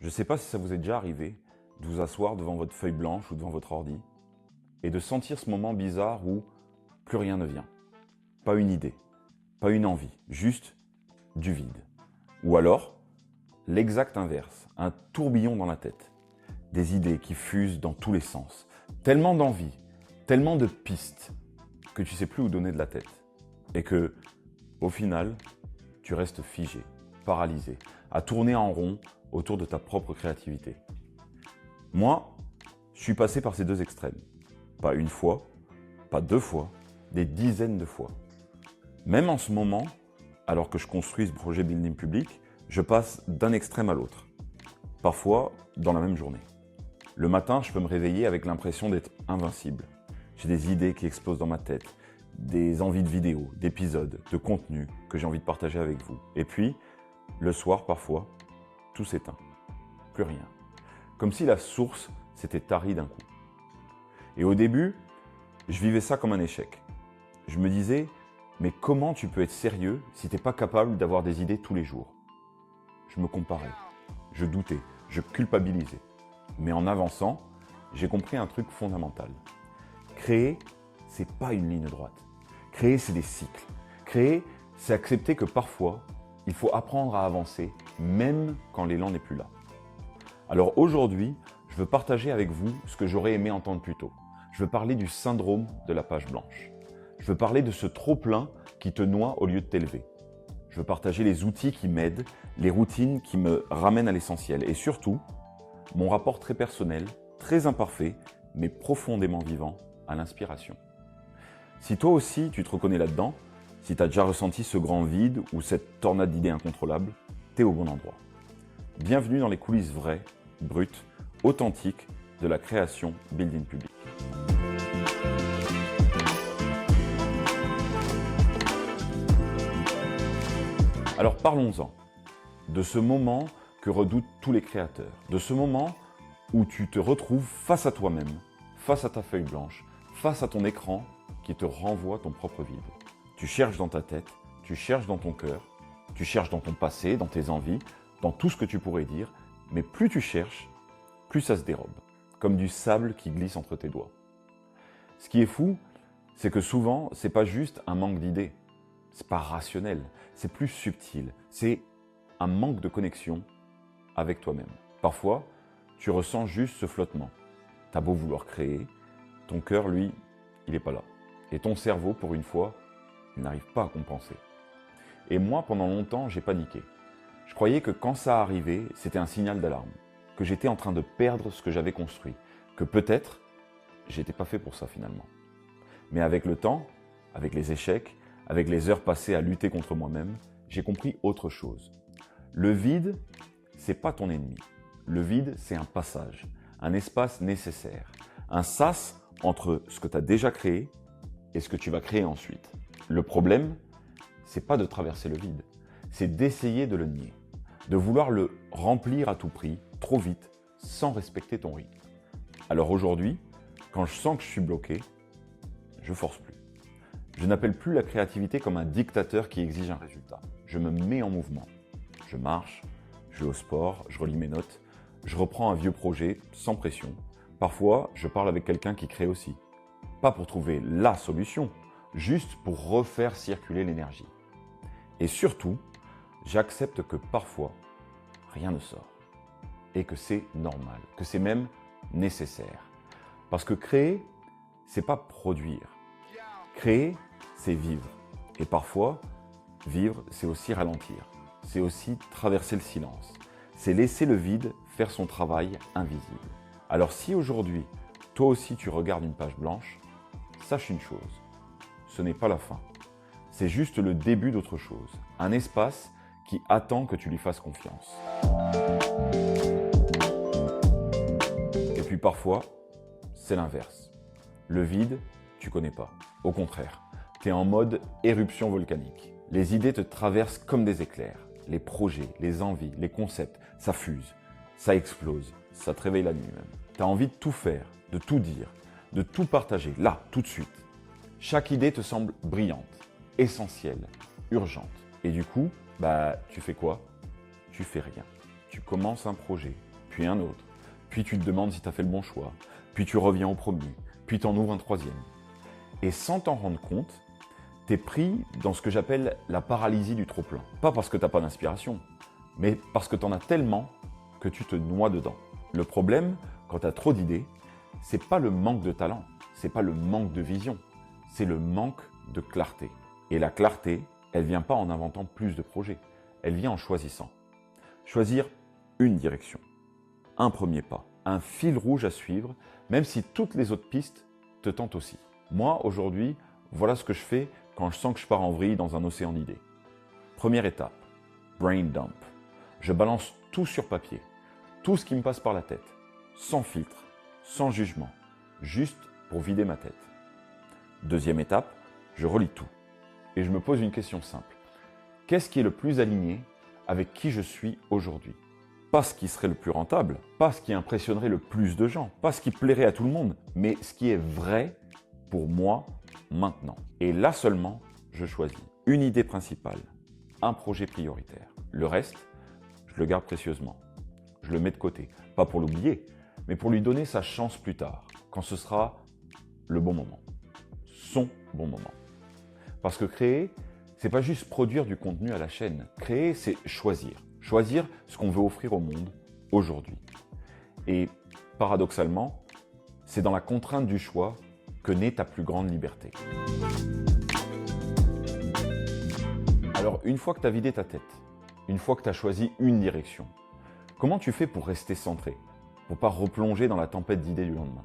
Je ne sais pas si ça vous est déjà arrivé de vous asseoir devant votre feuille blanche ou devant votre ordi et de sentir ce moment bizarre où plus rien ne vient. Pas une idée, pas une envie, juste du vide. Ou alors, l'exact inverse, un tourbillon dans la tête. Des idées qui fusent dans tous les sens. Tellement d'envie, tellement de pistes que tu ne sais plus où donner de la tête. Et que, au final, tu restes figé, paralysé, à tourner en rond autour de ta propre créativité. Moi, je suis passé par ces deux extrêmes. Pas une fois, pas deux fois, des dizaines de fois. Même en ce moment, alors que je construis ce projet Building Public, je passe d'un extrême à l'autre. Parfois, dans la même journée. Le matin, je peux me réveiller avec l'impression d'être invincible. J'ai des idées qui explosent dans ma tête, des envies de vidéos, d'épisodes, de contenus que j'ai envie de partager avec vous. Et puis, le soir, parfois, tout s'éteint. Plus rien. Comme si la source s'était tarie d'un coup. Et au début, je vivais ça comme un échec. Je me disais, mais comment tu peux être sérieux si tu n'es pas capable d'avoir des idées tous les jours? Je me comparais, je doutais, je culpabilisais. Mais en avançant, j'ai compris un truc fondamental. Créer, c'est pas une ligne droite. Créer, c'est des cycles. Créer, c'est accepter que parfois, il faut apprendre à avancer, même quand l'élan n'est plus là. Alors aujourd'hui, je veux partager avec vous ce que j'aurais aimé entendre plus tôt. Je veux parler du syndrome de la page blanche. Je veux parler de ce trop-plein qui te noie au lieu de t'élever. Je veux partager les outils qui m'aident, les routines qui me ramènent à l'essentiel et surtout, mon rapport très personnel, très imparfait, mais profondément vivant à l'inspiration. Si toi aussi tu te reconnais là-dedans, si tu as déjà ressenti ce grand vide ou cette tornade d'idées incontrôlables, tu es au bon endroit. Bienvenue dans les coulisses vraies, brutes, authentiques de la création Building Public. Alors parlons-en de ce moment que redoutent tous les créateurs, de ce moment où tu te retrouves face à toi-même, face à ta feuille blanche, face à ton écran qui te renvoie ton propre vide. Tu cherches dans ta tête, tu cherches dans ton cœur, tu cherches dans ton passé, dans tes envies, dans tout ce que tu pourrais dire, mais plus tu cherches, plus ça se dérobe, comme du sable qui glisse entre tes doigts. Ce qui est fou, c'est que souvent, c'est pas juste un manque d'idées, c'est pas rationnel, c'est plus subtil, c'est un manque de connexion avec toi-même. Parfois, tu ressens juste ce flottement. T'as beau vouloir créer, ton cœur, lui, il n'est pas là. Et ton cerveau, pour une fois, il n'arrive pas à compenser. Et moi, pendant longtemps, j'ai paniqué. Je croyais que quand ça arrivait, c'était un signal d'alarme, que j'étais en train de perdre ce que j'avais construit, que peut-être, j'étais pas fait pour ça finalement. Mais avec le temps, avec les échecs, avec les heures passées à lutter contre moi-même, j'ai compris autre chose. Le vide, c'est pas ton ennemi. Le vide, c'est un passage, un espace nécessaire, un sas entre ce que tu as déjà créé et ce que tu vas créer ensuite. Le problème, c'est pas de traverser le vide, c'est d'essayer de le nier, de vouloir le remplir à tout prix, trop vite, sans respecter ton rythme. Alors aujourd'hui, quand je sens que je suis bloqué, je force plus. Je n'appelle plus la créativité comme un dictateur qui exige un résultat. Je me mets en mouvement. Je marche, je vais au sport, je relis mes notes, je reprends un vieux projet sans pression. Parfois, je parle avec quelqu'un qui crée aussi. Pas pour trouver la solution, juste pour refaire circuler l'énergie. Et surtout, j'accepte que parfois, rien ne sort. Et que c'est normal, que c'est même nécessaire. Parce que créer, c'est pas produire. Créer, c'est vivre. Et parfois, vivre, c'est aussi ralentir. C'est aussi traverser le silence. C'est laisser le vide faire son travail invisible. Alors si aujourd'hui, toi aussi tu regardes une page blanche, sache une chose, ce n'est pas la fin. C'est juste le début d'autre chose. Un espace qui attend que tu lui fasses confiance. Et puis parfois, c'est l'inverse. Le vide, tu connais pas. Au contraire, tu es en mode éruption volcanique. Les idées te traversent comme des éclairs. Les projets, les envies, les concepts, ça fuse, ça explose, ça te réveille la nuit même. Tu as envie de tout faire, de tout dire, de tout partager, là, tout de suite. Chaque idée te semble brillante, essentielle, urgente. Et du coup, tu fais quoi? Tu fais rien. Tu commences un projet, puis un autre, puis tu te demandes si tu as fait le bon choix, puis tu reviens au premier, puis tu en ouvres un troisième. Et sans t'en rendre compte, tu es pris dans ce que j'appelle la paralysie du trop-plein. Pas parce que tu n'as pas d'inspiration, mais parce que tu en as tellement que tu te noies dedans. Le problème, quand tu as trop d'idées, c'est pas le manque de talent, c'est pas le manque de vision, c'est le manque de clarté. Et la clarté, elle vient pas en inventant plus de projets, elle vient en choisissant. Choisir une direction, un premier pas, un fil rouge à suivre, même si toutes les autres pistes te tentent aussi. Moi, aujourd'hui, voilà ce que je fais quand je sens que je pars en vrille dans un océan d'idées. Première étape, brain dump. Je balance tout sur papier, tout ce qui me passe par la tête, sans filtre, sans jugement, juste pour vider ma tête. Deuxième étape, je relis tout et je me pose une question simple. Qu'est-ce qui est le plus aligné avec qui je suis aujourd'hui? Pas ce qui serait le plus rentable, pas ce qui impressionnerait le plus de gens, pas ce qui plairait à tout le monde, mais ce qui est vrai pour moi maintenant. Et là seulement, je choisis une idée principale, un projet prioritaire. Le reste, je le garde précieusement. Je le mets de côté, pas pour l'oublier, mais pour lui donner sa chance plus tard, quand ce sera le bon moment, son bon moment. Parce que créer, c'est pas juste produire du contenu à la chaîne. Créer, c'est choisir. Choisir ce qu'on veut offrir au monde aujourd'hui. Et paradoxalement, c'est dans la contrainte du choix que naît ta plus grande liberté. Alors, une fois que tu as vidé ta tête, une fois que tu as choisi une direction, comment tu fais pour rester centré, pour pas replonger dans la tempête d'idées du lendemain?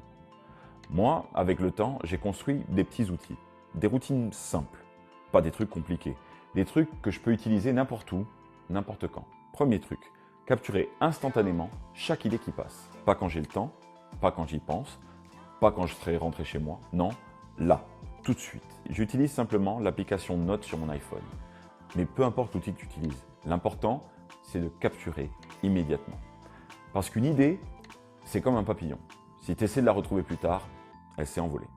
Moi, avec le temps, j'ai construit des petits outils, des routines simples, pas des trucs compliqués, des trucs que je peux utiliser n'importe où, n'importe quand. Premier truc, capturer instantanément chaque idée qui passe. Pas quand j'ai le temps, pas quand j'y pense, pas quand je serai rentré chez moi, non, là, tout de suite. J'utilise simplement l'application Notes sur mon iPhone. Mais peu importe l'outil que tu utilises, l'important, c'est de capturer immédiatement. Parce qu'une idée, c'est comme un papillon. Si tu essaies de la retrouver plus tard, elle s'est envolée.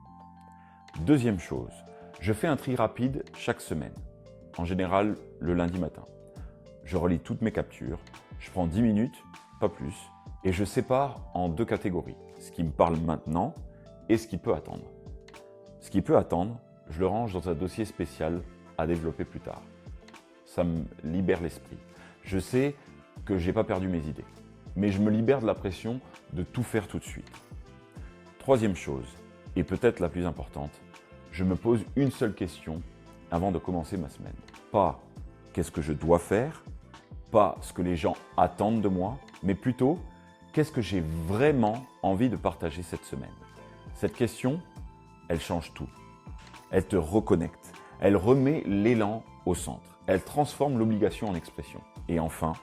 Deuxième chose, je fais un tri rapide chaque semaine. En général, le lundi matin. Je relis toutes mes captures, je prends 10 minutes, pas plus, et je sépare en deux catégories. Ce qui me parle maintenant et ce qui peut attendre. Ce qui peut attendre, je le range dans un dossier spécial à développer plus tard. Ça me libère l'esprit. Je sais que je n'ai pas perdu mes idées, mais je me libère de la pression de tout faire tout de suite. Troisième chose, et peut-être la plus importante, je me pose une seule question avant de commencer ma semaine. Pas qu'est-ce que je dois faire, pas ce que les gens attendent de moi, mais plutôt qu'est-ce que j'ai vraiment envie de partager cette semaine. Cette question, elle change tout. Elle te reconnecte, elle remet l'élan au centre, elle transforme l'obligation en expression. Et enfin,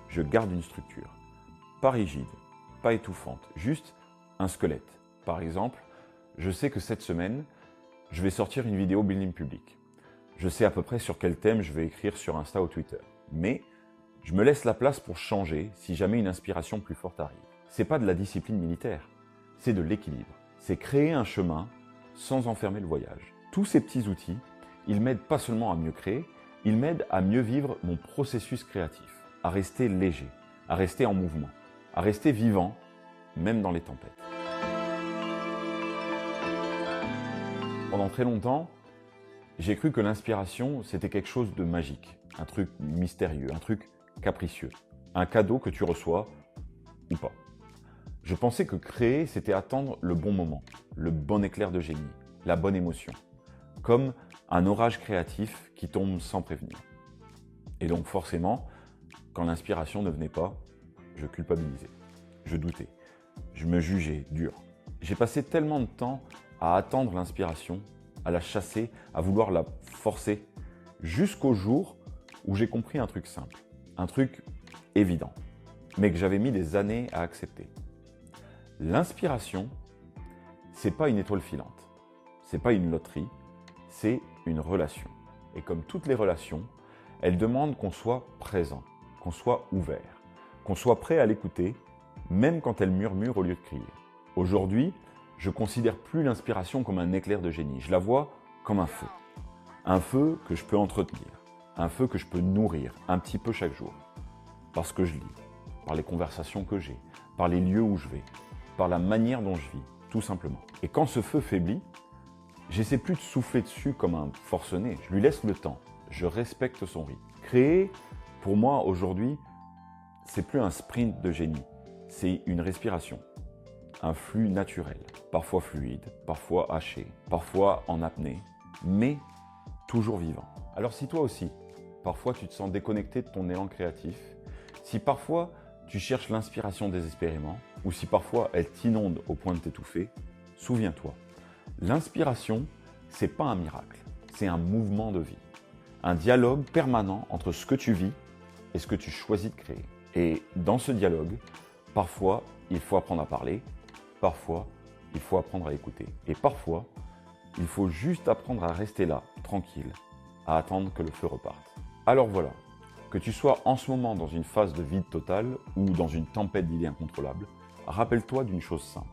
je garde une structure, pas rigide, pas étouffante, juste un squelette. Par exemple, je sais que cette semaine, je vais sortir une vidéo building public. Je sais à peu près sur quel thème je vais écrire sur Insta ou Twitter. Mais je me laisse la place pour changer si jamais une inspiration plus forte arrive. C'est pas de la discipline militaire, c'est de l'équilibre. C'est créer un chemin sans enfermer le voyage. Tous ces petits outils, ils m'aident pas seulement à mieux créer, ils m'aident à mieux vivre mon processus créatif, à rester léger, à rester en mouvement, à rester vivant, même dans les tempêtes. Pendant très longtemps, j'ai cru que l'inspiration, c'était quelque chose de magique, un truc mystérieux, un truc capricieux, un cadeau que tu reçois ou pas. Je pensais que créer, c'était attendre le bon moment, le bon éclair de génie, la bonne émotion, comme un orage créatif qui tombe sans prévenir. Et donc forcément, quand l'inspiration ne venait pas, je culpabilisais, je doutais, je me jugeais dur. J'ai passé tellement de temps à attendre l'inspiration, à la chasser, à vouloir la forcer, jusqu'au jour où j'ai compris un truc simple, un truc évident, mais que j'avais mis des années à accepter. L'inspiration, c'est pas une étoile filante, c'est pas une loterie, c'est une relation. Et comme toutes les relations, elle demande qu'on soit présent, qu'on soit ouvert, qu'on soit prêt à l'écouter, même quand elle murmure au lieu de crier. Aujourd'hui, je ne considère plus l'inspiration comme un éclair de génie, je la vois comme un feu. Un feu que je peux entretenir, un feu que je peux nourrir un petit peu chaque jour. Parce que je lis, par les conversations que j'ai, par les lieux où je vais, par la manière dont je vis, tout simplement. Et quand ce feu faiblit, j'essaie plus de souffler dessus comme un forcené, je lui laisse le temps, je respecte son rythme. Créer, pour moi, aujourd'hui, c'est plus un sprint de génie, c'est une respiration, un flux naturel, parfois fluide, parfois haché, parfois en apnée, mais toujours vivant. Alors si toi aussi, parfois tu te sens déconnecté de ton élan créatif, si parfois tu cherches l'inspiration désespérément, ou si parfois elle t'inonde au point de t'étouffer, souviens-toi, l'inspiration, c'est pas un miracle, c'est un mouvement de vie, un dialogue permanent entre ce que tu vis et ce que tu choisis de créer. Et dans ce dialogue, parfois, il faut apprendre à parler, parfois, il faut apprendre à écouter. Et parfois, il faut juste apprendre à rester là, tranquille, à attendre que le feu reparte. Alors voilà, que tu sois en ce moment dans une phase de vide total ou dans une tempête d'idées incontrôlables, rappelle-toi d'une chose simple.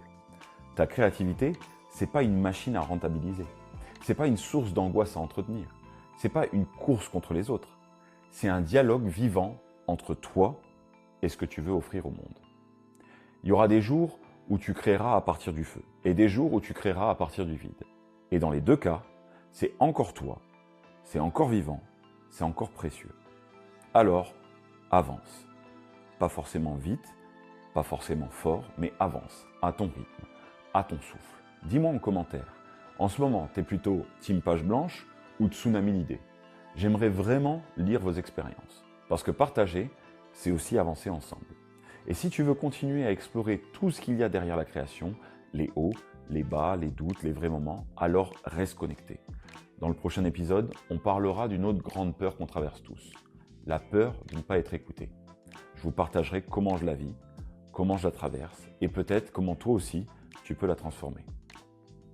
Ta créativité, c'est pas une machine à rentabiliser. C'est pas une source d'angoisse à entretenir. C'est pas une course contre les autres. C'est un dialogue vivant entre toi et ce que tu veux offrir au monde. Il y aura des jours où tu créeras à partir du feu et des jours où tu créeras à partir du vide. Et dans les deux cas, c'est encore toi, c'est encore vivant, c'est encore précieux. Alors, avance. Pas forcément vite, pas forcément fort, mais avance, à ton rythme, à ton souffle. Dis-moi en commentaire, en ce moment, t'es plutôt team page blanche ou tsunami d'idées? J'aimerais vraiment lire vos expériences, parce que partager, c'est aussi avancer ensemble. Et si tu veux continuer à explorer tout ce qu'il y a derrière la création, les hauts, les bas, les doutes, les vrais moments, alors reste connecté. Dans le prochain épisode, on parlera d'une autre grande peur qu'on traverse tous, la peur de ne pas être écouté. Je vous partagerai comment je la vis, comment je la traverse, et peut-être comment toi aussi, tu peux la transformer.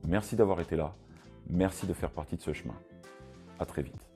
Merci d'avoir été là, merci de faire partie de ce chemin. À très vite.